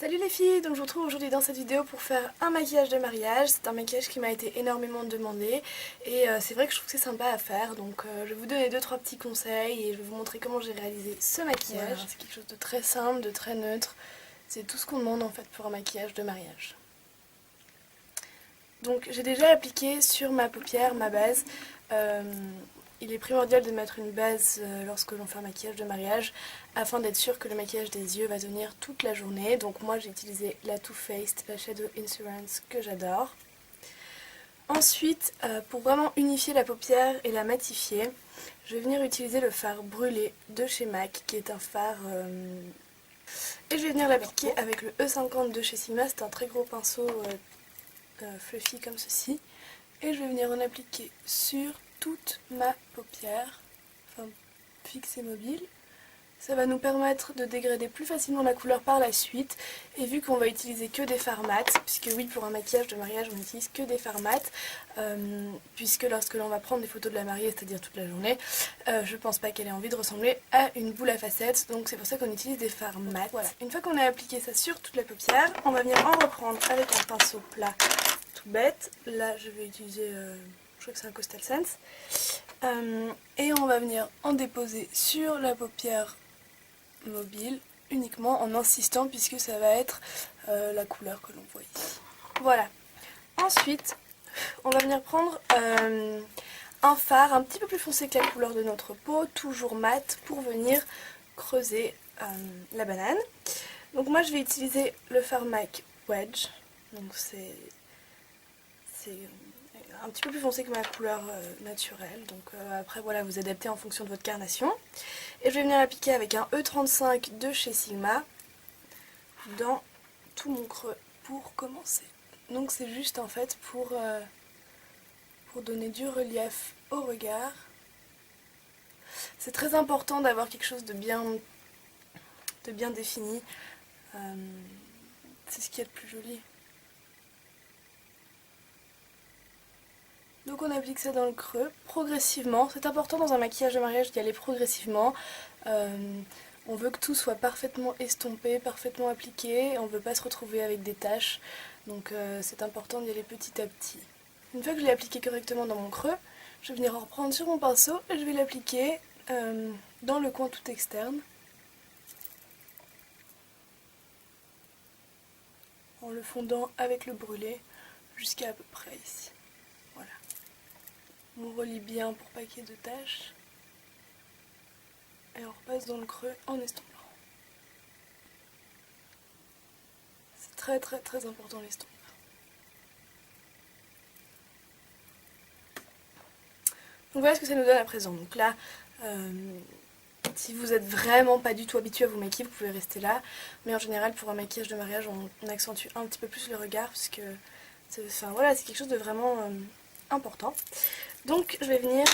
Salut les filles, donc je vous retrouve aujourd'hui dans cette vidéo pour faire un maquillage de mariage. C'est un maquillage qui m'a été énormément demandé et c'est vrai que je trouve que c'est sympa à faire. Donc je vais vous donner 2-3 petits conseils et je vais vous montrer comment j'ai réalisé ce maquillage. Voilà, c'est quelque chose de très simple, de très neutre. C'est tout ce qu'on demande en fait pour un maquillage de mariage. Donc j'ai déjà appliqué sur ma paupière ma base. Il est primordial de mettre une base lorsque l'on fait un maquillage de mariage afin d'être sûr que le maquillage des yeux va tenir toute la journée. Donc moi j'ai utilisé la Too Faced, la Shadow Insurance que j'adore. Ensuite, pour vraiment unifier la paupière et la matifier, je vais venir utiliser le fard brûlé de chez MAC qui est un fard... Et je vais venir l'appliquer avec le E50 de chez Sigma, c'est un très gros pinceau fluffy comme ceci. Et je vais venir en appliquer sur toute ma paupière, enfin fixe et mobile. Ça va nous permettre de dégrader plus facilement la couleur par la suite. Et vu qu'on va utiliser que des fards mat, puisque oui, pour un maquillage de mariage on n'utilise que des fards mat, puisque lorsque l'on va prendre des photos de la mariée, c'est-à-dire toute la journée, je pense pas qu'elle ait envie de ressembler à une boule à facettes, donc c'est pour ça qu'on utilise des fards mat. Voilà. Une fois qu'on a appliqué ça sur toute la paupière, on va venir en reprendre avec un pinceau plat tout bête. Là je vais utiliser, je crois que c'est un Coastal Sense, et on va venir en déposer sur la paupière mobile uniquement en insistant puisque ça va être la couleur que l'on voit ici. Voilà. Ensuite, on va venir prendre un fard un petit peu plus foncé que la couleur de notre peau, toujours mat, pour venir creuser la banane. Donc moi je vais utiliser le fard MAC Wedge, donc c'est un petit peu plus foncé que ma couleur naturelle, donc après voilà, vous adaptez en fonction de votre carnation. Et je vais venir l'appliquer avec un E35 de chez Sigma dans tout mon creux pour commencer. Donc c'est juste en fait pour donner du relief au regard. C'est très important d'avoir quelque chose de bien défini, c'est ce qui est le plus joli. Donc on applique ça dans le creux, progressivement. C'est important dans un maquillage de mariage d'y aller progressivement. On veut que tout soit parfaitement estompé, parfaitement appliqué. On ne veut pas se retrouver avec des taches. Donc c'est important d'y aller petit à petit. Une fois que je l'ai appliqué correctement dans mon creux, je vais venir en reprendre sur mon pinceau et je vais l'appliquer dans le coin tout externe. En le fondant avec le brûlé jusqu'à peu près ici. Voilà. On relie bien pour pas qu'il y ait de taches. Et on repasse dans le creux en estompant. C'est très très très important l'estompe. Donc voilà ce que ça nous donne à présent. Donc là, si vous êtes vraiment pas du tout habitué à vous maquiller, vous pouvez rester là. Mais en général, pour un maquillage de mariage, on accentue un petit peu plus le regard parce que c'est quelque chose de vraiment important. Donc je vais venir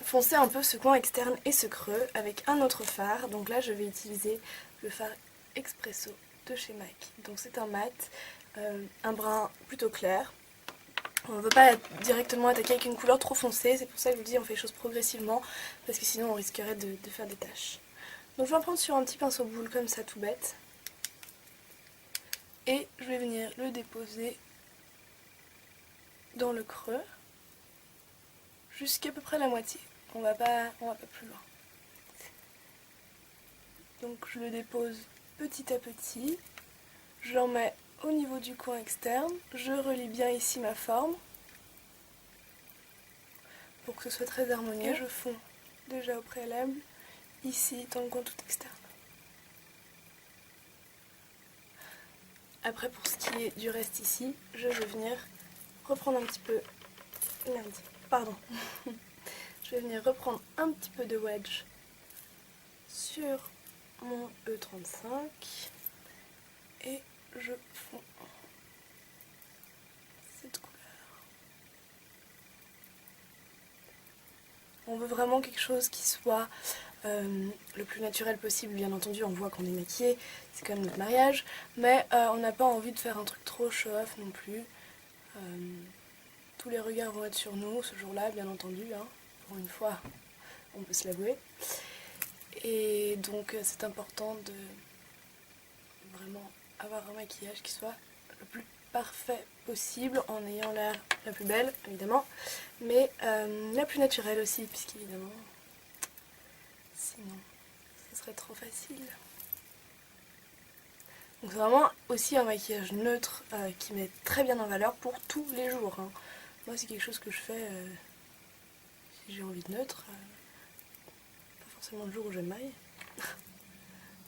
foncer un peu ce coin externe et ce creux avec un autre fard. Donc là je vais utiliser le fard Expresso de chez MAC. Donc c'est un mat, un brun plutôt clair. On ne veut pas directement attaquer avec une couleur trop foncée, c'est pour ça que je vous dis on fait les choses progressivement parce que sinon on risquerait de faire des taches. Donc je vais en prendre sur un petit pinceau boule comme ça tout bête. Et je vais venir le déposer dans le creux. Jusqu'à peu près la moitié, on va pas plus loin. Donc je le dépose petit à petit, je l'en mets au niveau du coin externe, je relie bien ici ma forme pour que ce soit très harmonieux. Et je fonds déjà au préalable ici dans le coin tout externe. Après pour ce qui est du reste ici, je vais venir reprendre un petit peu... Merde, pardon. Je vais venir reprendre un petit peu de wedge sur mon E35 et je fonds cette couleur. On veut vraiment quelque chose qui soit le plus naturel possible. Bien entendu, on voit qu'on est maquillé, c'est comme notre mariage, mais on n'a pas envie de faire un truc trop show-off non plus. Tous les regards vont être sur nous ce jour-là, bien entendu, hein. Pour une fois, on peut se l'avouer. Et donc c'est important de vraiment avoir un maquillage qui soit le plus parfait possible en ayant l'air la plus belle évidemment, mais la plus naturelle aussi, puisqu'évidemment sinon ce serait trop facile. Donc c'est vraiment aussi un maquillage neutre qui met très bien en valeur pour tous les jours, hein. Moi c'est quelque chose que je fais si j'ai envie de neutre, pas forcément le jour où je maille.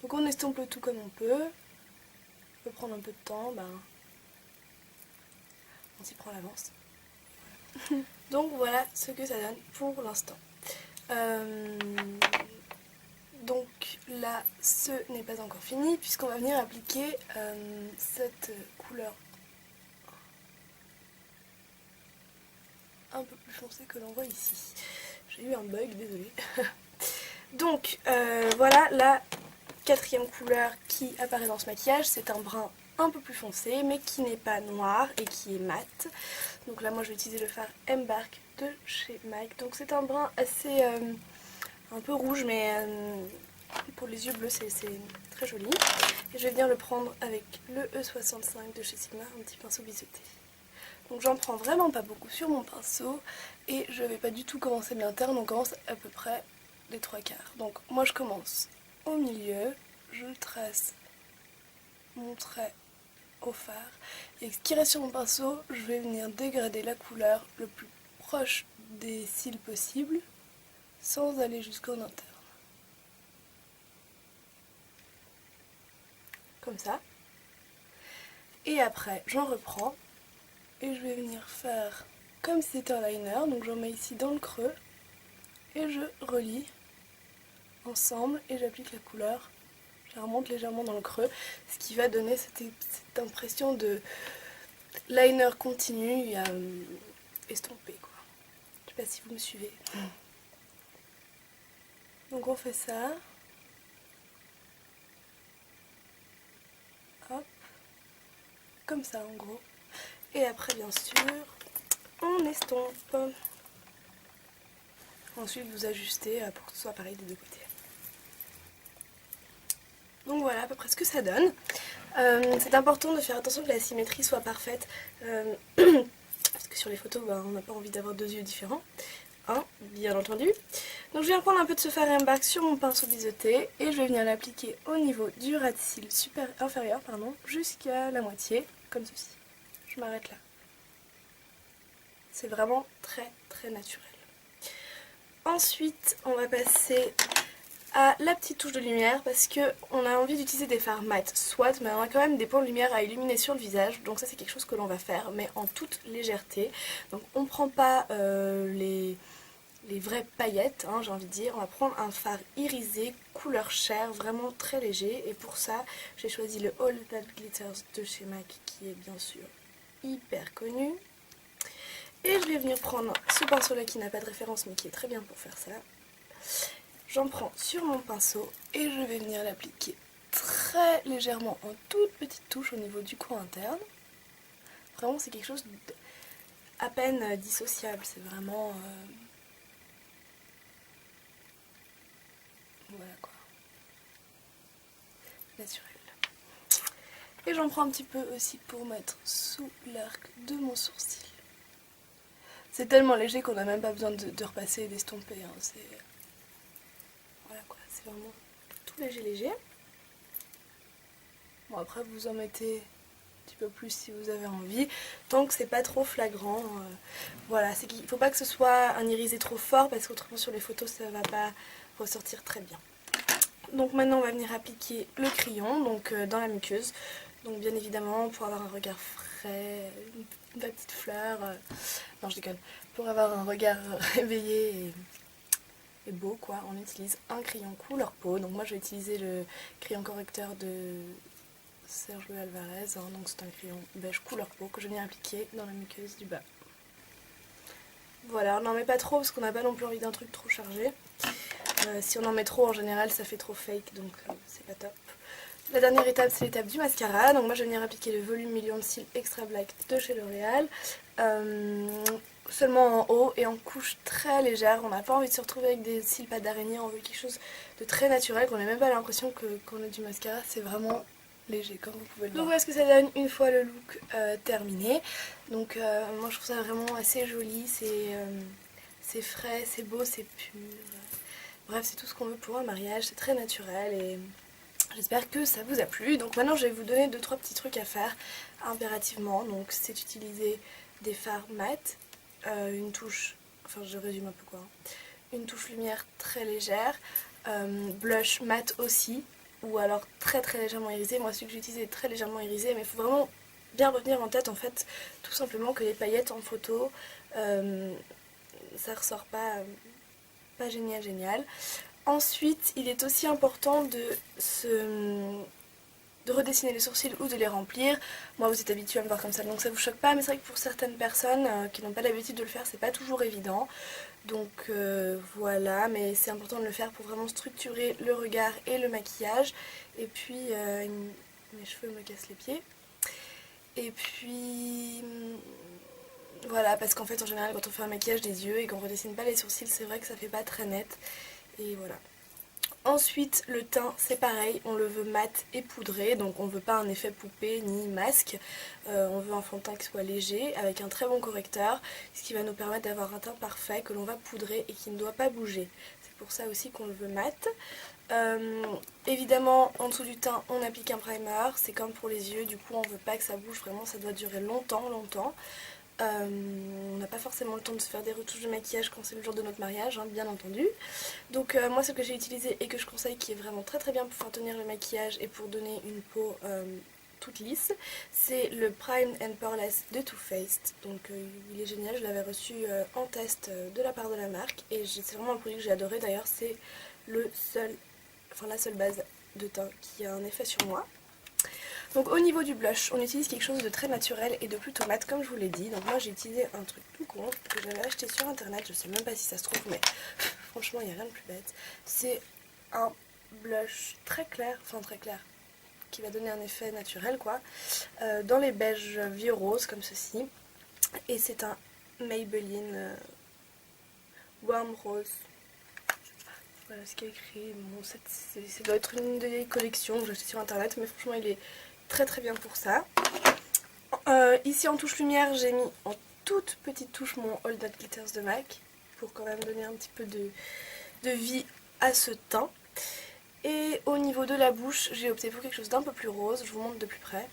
Donc on estompe le tout comme on peut. On peut prendre un peu de temps, on s'y prend à l'avance. Voilà. Donc voilà ce que ça donne pour l'instant. Donc là, ce n'est pas encore fini puisqu'on va venir appliquer cette couleur un peu plus foncée que l'on voit ici. J'ai eu un bug, désolée. Donc voilà la quatrième couleur qui apparaît dans ce maquillage. C'est un brun un peu plus foncé mais qui n'est pas noir et qui est mat. Donc là moi je vais utiliser le fard Embark de chez MAC. Donc c'est un brun assez un peu rouge mais pour les yeux bleus c'est très joli. Et je vais venir le prendre avec le E65 de chez Sigma, un petit pinceau biseauté. Donc j'en prends vraiment pas beaucoup sur mon pinceau et je vais pas du tout commencer bien terne, on commence à peu près les 3/4. Donc moi je commence au milieu, je trace mon trait au fard et ce qui reste sur mon pinceau, je vais venir dégrader la couleur le plus proche des cils possible sans aller jusqu'en interne. Comme ça. Et après j'en reprends et je vais venir faire comme si c'était un liner, donc j'en mets ici dans le creux et je relie ensemble et j'applique la couleur. Je la remonte légèrement dans le creux, ce qui va donner cette impression de liner continu et estompé quoi. Je sais pas si vous me suivez. Donc on fait ça. Hop. Comme ça en gros. Et après bien sûr, on estompe. Ensuite vous ajustez pour que ce soit pareil des deux côtés. Donc voilà à peu près ce que ça donne. C'est important de faire attention que la symétrie soit parfaite. Parce que sur les photos on n'a pas envie d'avoir deux yeux différents. Hein, bien entendu. Donc je viens prendre un peu de ce fard Embark sur mon pinceau biseauté. Et je vais venir l'appliquer au niveau du ras de cils inférieur jusqu'à la moitié. Comme ceci. Je m'arrête là. C'est vraiment très très naturel. Ensuite, on va passer à la petite touche de lumière parce qu'on a envie d'utiliser des fards mat, soit, mais on a quand même des points de lumière à illuminer sur le visage. Donc ça c'est quelque chose que l'on va faire, mais en toute légèreté. Donc on ne prend pas les vraies paillettes, hein, j'ai envie de dire. On va prendre un fard irisé, couleur chair, vraiment très léger. Et pour ça, j'ai choisi le All That Glitters de chez MAC, qui est bien sûr hyper connu. Et je vais venir prendre ce pinceau là qui n'a pas de référence mais qui est très bien pour faire ça. J'en prends sur mon pinceau et je vais venir l'appliquer très légèrement en toute petite touche au niveau du coin interne. Vraiment c'est quelque chose à peine dissociable, c'est vraiment... Voilà quoi. Naturel. Et j'en prends un petit peu aussi pour mettre sous l'arc de mon sourcil. C'est tellement léger qu'on n'a même pas besoin de repasser et d'estomper. Hein. Voilà quoi, c'est vraiment tout léger léger. Bon après vous en mettez un petit peu plus si vous avez envie. Tant que c'est pas trop flagrant. Voilà, c'est qu'il faut pas que ce soit un irisé trop fort parce qu'autrement sur les photos ça va pas ressortir très bien. Donc maintenant on va venir appliquer le crayon donc dans la muqueuse. Donc bien évidemment pour avoir un regard frais, une petite fleur, non je déconne, pour avoir un regard réveillé et beau quoi, on utilise un crayon couleur peau. Donc moi je vais utiliser le crayon correcteur de Sergio Alvarez, hein, donc c'est un crayon beige couleur peau que je viens appliquer dans la muqueuse du bas. Voilà, on n'en met pas trop parce qu'on n'a pas non plus envie d'un truc trop chargé. Si on en met trop en général ça fait trop fake donc c'est pas top. La dernière étape c'est l'étape du mascara, donc moi je vais venir appliquer le volume million de cils Extra Black de chez L'Oréal. Seulement en haut et en couche très légère, on n'a pas envie de se retrouver avec des cils pâte d'araignée, on veut quelque chose de très naturel, qu'on n'ait même pas l'impression qu'on a du mascara, c'est vraiment léger comme vous pouvez le voir. Donc voilà ce que ça donne une fois le look terminé. Donc moi je trouve ça vraiment assez joli, c'est frais, c'est beau, c'est pur. Bref, c'est tout ce qu'on veut pour un mariage, c'est très naturel et j'espère que ça vous a plu. Donc maintenant je vais vous donner 2-3 petits trucs à faire impérativement. Donc c'est utiliser des fards mat, une touche, enfin je résume un peu quoi, une touche lumière très légère, blush mat aussi, ou alors très très légèrement irisé. Moi celui que j'ai utilisé est très légèrement irisé, mais il faut vraiment bien retenir en tête en fait tout simplement que les paillettes en photo, ça ressort pas génial. Ensuite, il est aussi important de redessiner les sourcils ou de les remplir. Moi, vous êtes habitués à me voir comme ça, donc ça vous choque pas, mais c'est vrai que pour certaines personnes qui n'ont pas l'habitude de le faire, c'est pas toujours évident. Donc voilà, mais c'est important de le faire pour vraiment structurer le regard et le maquillage. Et puis, mes cheveux me cassent les pieds. Et puis... voilà, parce qu'en fait, en général, quand on fait un maquillage des yeux et qu'on redessine pas les sourcils, c'est vrai que ça fait pas très net. Et voilà. Ensuite, le teint, c'est pareil, on le veut mat et poudré, donc on veut pas un effet poupée ni masque. On veut un fond de teint qui soit léger, avec un très bon correcteur, ce qui va nous permettre d'avoir un teint parfait que l'on va poudrer et qui ne doit pas bouger. C'est pour ça aussi qu'on le veut mat. Évidemment, en dessous du teint, on applique un primer, c'est comme pour les yeux, du coup on veut pas que ça bouge, vraiment ça doit durer longtemps. On n'a pas forcément le temps de se faire des retouches de maquillage quand c'est le jour de notre mariage, hein, bien entendu. Donc moi ce que j'ai utilisé et que je conseille, qui est vraiment très bien pour faire tenir le maquillage et pour donner une peau toute lisse, c'est le Prime and Poreless de Too Faced. Donc il est génial, je l'avais reçu en test de la part de la marque et c'est vraiment un produit que j'ai adoré. D'ailleurs c'est la seule base de teint qui a un effet sur moi. Donc au niveau du blush, on utilise quelque chose de très naturel et de plutôt mat comme je vous l'ai dit. Donc moi j'ai utilisé un truc tout con que j'avais acheté sur internet, je sais même pas si ça se trouve, mais franchement il n'y a rien de plus bête. C'est un blush très clair, qui va donner un effet naturel quoi, dans les beiges vieux roses comme ceci. Et c'est un Maybelline Warm Rose. Voilà ce qui est écrit. Bon, ça doit être une des collections que j'ai acheté sur internet, mais franchement il est très bien pour ça. Ici en touche lumière, j'ai mis en toute petite touche mon All That Glitters de MAC pour quand même donner un petit peu de vie à ce teint. Et au niveau de la bouche, j'ai opté pour quelque chose d'un peu plus rose, je vous montre de plus près.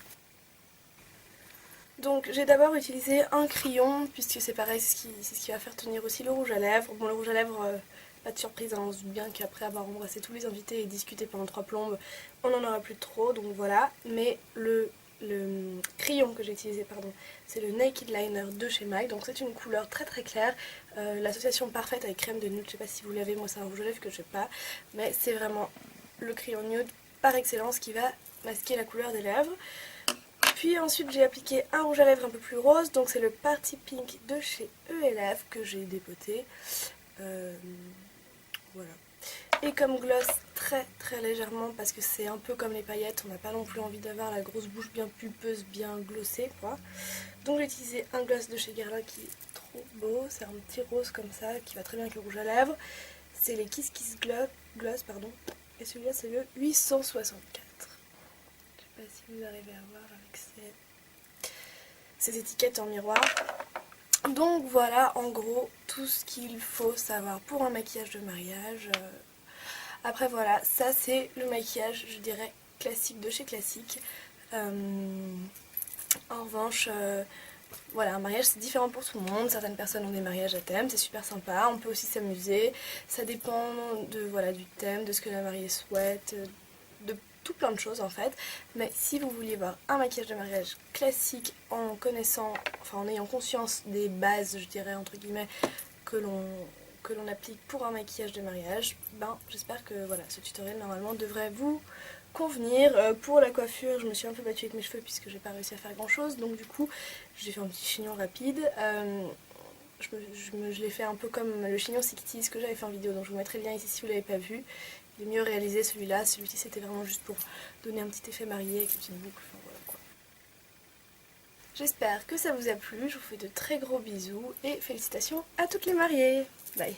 Donc j'ai d'abord utilisé un crayon, puisque c'est pareil, c'est ce qui va faire tenir aussi le rouge à lèvres. Bon, le rouge à lèvres, pas de surprise, hein, on se doute bien qu'après avoir embrassé tous les invités et discuté pendant 3 plombes, on n'en aura plus trop, donc voilà. Mais le crayon que j'ai utilisé, c'est le Naked Liner de chez MAC, donc c'est une couleur très claire, l'association parfaite avec crème de nude, je sais pas si vous l'avez, moi c'est un rouge à lèvres que je sais pas, mais c'est vraiment le crayon nude par excellence qui va masquer la couleur des lèvres. Puis ensuite j'ai appliqué un rouge à lèvres un peu plus rose, donc c'est le Party Pink de chez ELF que j'ai dépoté. Voilà. Et comme gloss très légèrement, parce que c'est un peu comme les paillettes, on n'a pas non plus envie d'avoir la grosse bouche bien pulpeuse, bien glossée quoi. Donc j'ai utilisé un gloss de chez Guerlain qui est trop beau, c'est un petit rose comme ça qui va très bien avec le rouge à lèvres. C'est les Kiss Kiss Gloss, et celui-là c'est le 864. Je sais pas si vous arrivez à voir avec ces étiquettes en miroir. Donc voilà en gros tout ce qu'il faut savoir pour un maquillage de mariage. Après voilà, ça c'est le maquillage, je dirais, classique de chez Classique. En revanche, voilà, un mariage c'est différent pour tout le monde. Certaines personnes ont des mariages à thème, c'est super sympa, on peut aussi s'amuser. Ça dépend du thème, de ce que la mariée souhaite, de tout plein de choses en fait. Mais si vous vouliez voir un maquillage de mariage classique en ayant conscience des bases, je dirais entre guillemets, que l'on applique pour un maquillage de mariage, j'espère que voilà, ce tutoriel normalement devrait vous convenir. Pour la coiffure, je me suis un peu battue avec mes cheveux puisque j'ai pas réussi à faire grand chose, donc du coup j'ai fait un petit chignon rapide. Je l'ai fait un peu comme le chignon 60s que j'avais fait en vidéo, donc je vous mettrai le lien ici si vous l'avez pas vu. Il est mieux réalisé celui-là, celui-ci c'était vraiment juste pour donner un petit effet marié avec une petite boucle, enfin voilà quoi. J'espère que ça vous a plu, je vous fais de très gros bisous et félicitations à toutes les mariées. Bye.